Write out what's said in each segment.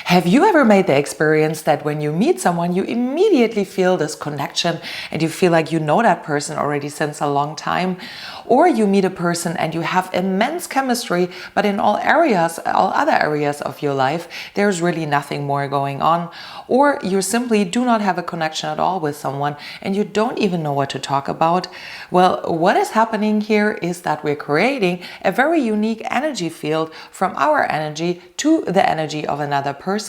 Have you ever made the experience that when you meet someone, you immediately feel this connection and you feel like you know that person already since a long time? Or you meet a person and you have immense chemistry, but in all other areas of your life, there's really nothing more going on. Or you simply do not have a connection at all with someone and you don't even know what to talk about. Well, what is happening here is that we're creating a very unique energy field from our energy to the energy of another person,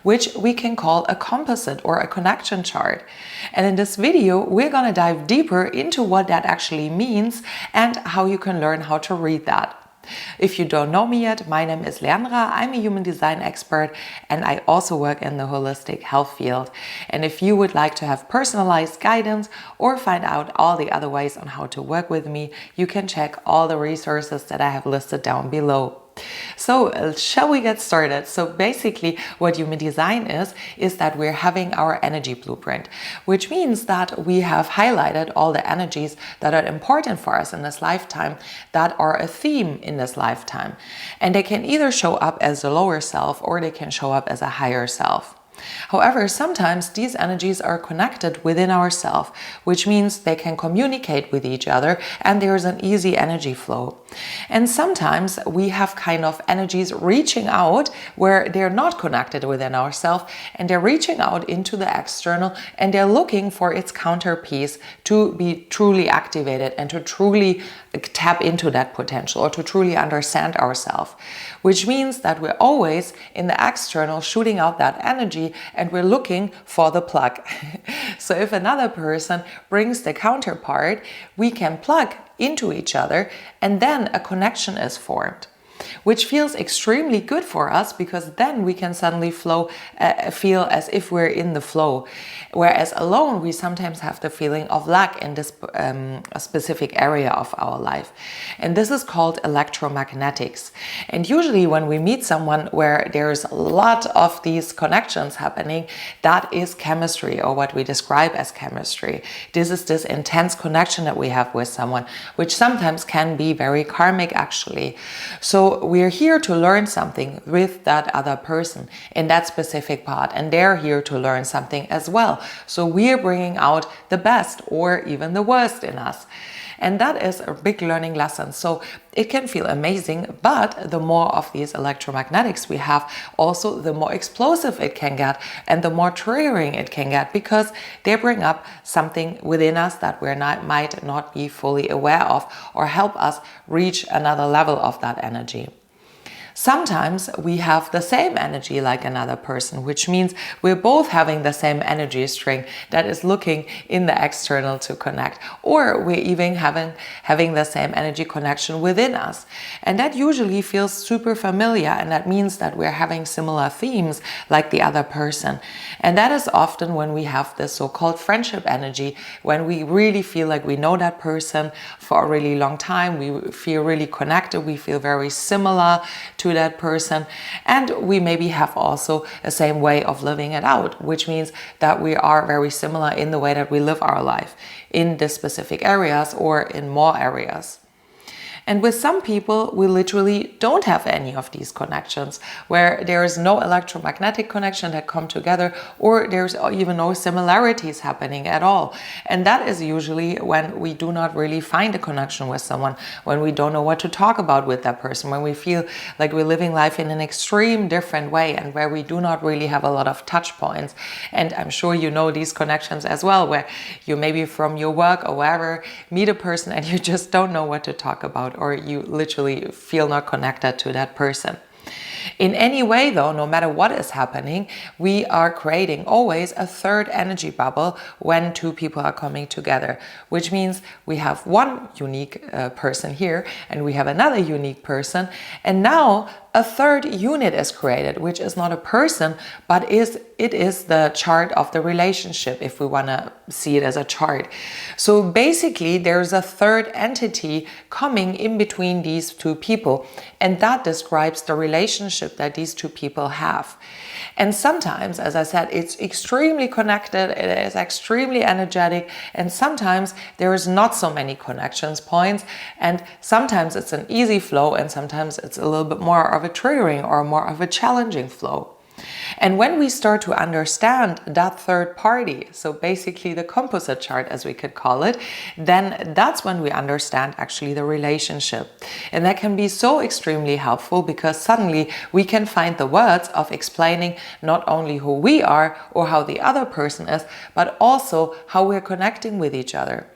which we can call a composite or a connection chart. And in this video, we're going to dive deeper into what that actually means and how you can learn how to read that. If you don't know me yet, my name is Leandra. I'm a human design expert and I also work in the holistic health field. And if you would like to have personalized guidance or find out all the other ways on how to work with me, you can check all the resources that I have listed down below. So shall we get started? So basically what human design is that we're having our energy blueprint, which means that we have highlighted all the energies that are important for us in this lifetime, that are a theme in this lifetime. And they can either show up as a lower self or they can show up as a higher self. However, sometimes these energies are connected within ourselves, which means they can communicate with each other and there is an easy energy flow. And sometimes we have kind of energies reaching out where they're not connected within ourselves and they're reaching out into the external and they're looking for its counterpiece to be truly activated and to truly tap into that potential or to truly understand ourselves, which means that we're always in the external shooting out that energy and we're looking for the plug. So if another person brings the counterpart, we can plug into each other and then a connection is formed, which feels extremely good for us because then we can suddenly feel as if we're in the flow. Whereas alone, we sometimes have the feeling of lack in this specific area of our life. And this is called electromagnetics. And usually when we meet someone where there's a lot of these connections happening, that is chemistry, or what we describe as chemistry. This is this intense connection that we have with someone, which sometimes can be very karmic actually. So we're here to learn something with that other person in that specific part, and they're here to learn something as well. So we're bringing out the best or even the worst in us. And that is a big learning lesson. So it can feel amazing, but the more of these electromagnetics we have, also the more explosive it can get and the more triggering it can get because they bring up something within us that we might not be fully aware of or help us reach another level of that energy. Sometimes we have the same energy like another person, which means we're both having the same energy string that is looking in the external to connect, or we're even having the same energy connection within us. And that usually feels super familiar, and that means that we're having similar themes like the other person. And that is often when we have this so-called friendship energy, when we really feel like we know that person for a really long time, we feel really connected, we feel very similar to that person, and we maybe have also the same way of living it out, which means that we are very similar in the way that we live our life in the specific areas or in more areas. And with some people, we literally don't have any of these connections, where there is no electromagnetic connection that come together, or there's even no similarities happening at all. And that is usually when we do not really find a connection with someone, when we don't know what to talk about with that person, when we feel like we're living life in an extreme different way and where we do not really have a lot of touch points. And I'm sure you know these connections as well, where you maybe from your work or wherever meet a person and you just don't know what to talk about, or you literally feel not connected to that person. In any way though, no matter what is happening, we are creating always a third energy bubble when two people are coming together, which means we have one unique person here and we have another unique person, and now a third unit is created, which is not a person, but it is the chart of the relationship, if we want to see it as a chart. So basically there's a third entity coming in between these two people, and that describes the relationship that these two people have. And sometimes, as I said, it's extremely connected, it is extremely energetic, and sometimes there is not so many connections points, and sometimes it's an easy flow and sometimes it's a little bit more of a triggering or more of a challenging flow. And when we start to understand that third party, so basically the composite chart as we could call it, then that's when we understand actually the relationship. And that can be so extremely helpful because suddenly we can find the words of explaining not only who we are or how the other person is, but also how we're connecting with each other.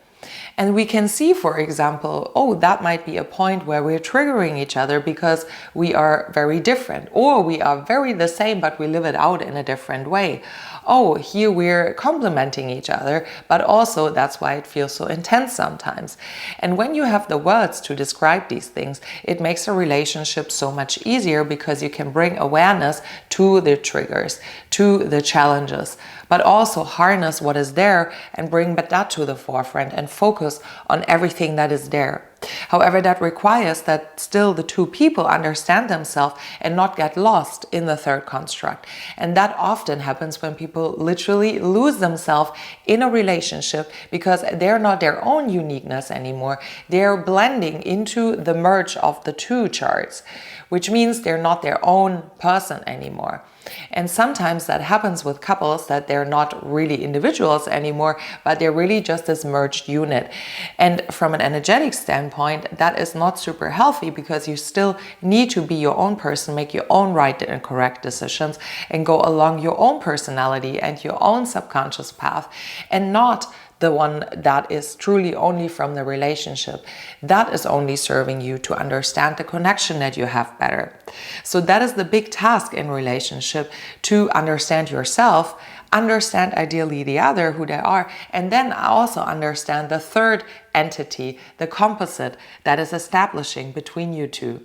And we can see, for example, oh, that might be a point where we're triggering each other because we are very different, or we are very the same, but we live it out in a different way. Oh, here we're complementing each other, but also that's why it feels so intense sometimes. And when you have the words to describe these things, it makes a relationship so much easier because you can bring awareness to the triggers, to the challenges, but also harness what is there and bring that to the forefront and focus on everything that is there. However, that requires that still the two people understand themselves and not get lost in the third construct. And that often happens when people literally lose themselves in a relationship because they're not their own uniqueness anymore. They're blending into the merge of the two charts, which means they're not their own person anymore. And sometimes that happens with couples that they're not really individuals anymore, but they're really just this merged unit. And from an energetic standpoint, that is not super healthy because you still need to be your own person, make your own right and correct decisions, and go along your own personality and your own subconscious path, and not the one that is truly only from the relationship. That is only serving you to understand the connection that you have better. So that is the big task in relationship, to understand yourself, understand ideally the other, who they are, and then also understand the third entity, the composite that is establishing between you two.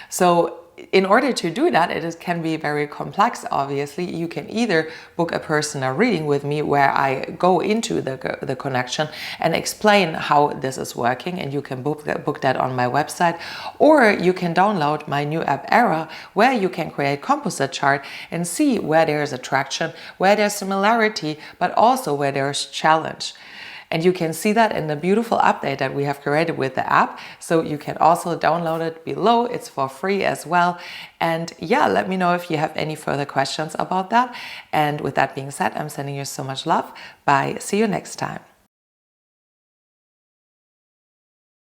So in order to do that, can be very complex, obviously. You can either book a personal reading with me where I go into the connection and explain how this is working, and you can book that on my website, or you can download my new app Era, where you can create composite chart and see where there's attraction, where there's similarity, but also where there's challenge. And you can see that in the beautiful update that we have created with the app. So you can also download it below. It's for free as well. And yeah, let me know if you have any further questions about that. And with that being said, I'm sending you so much love. Bye. See you next time.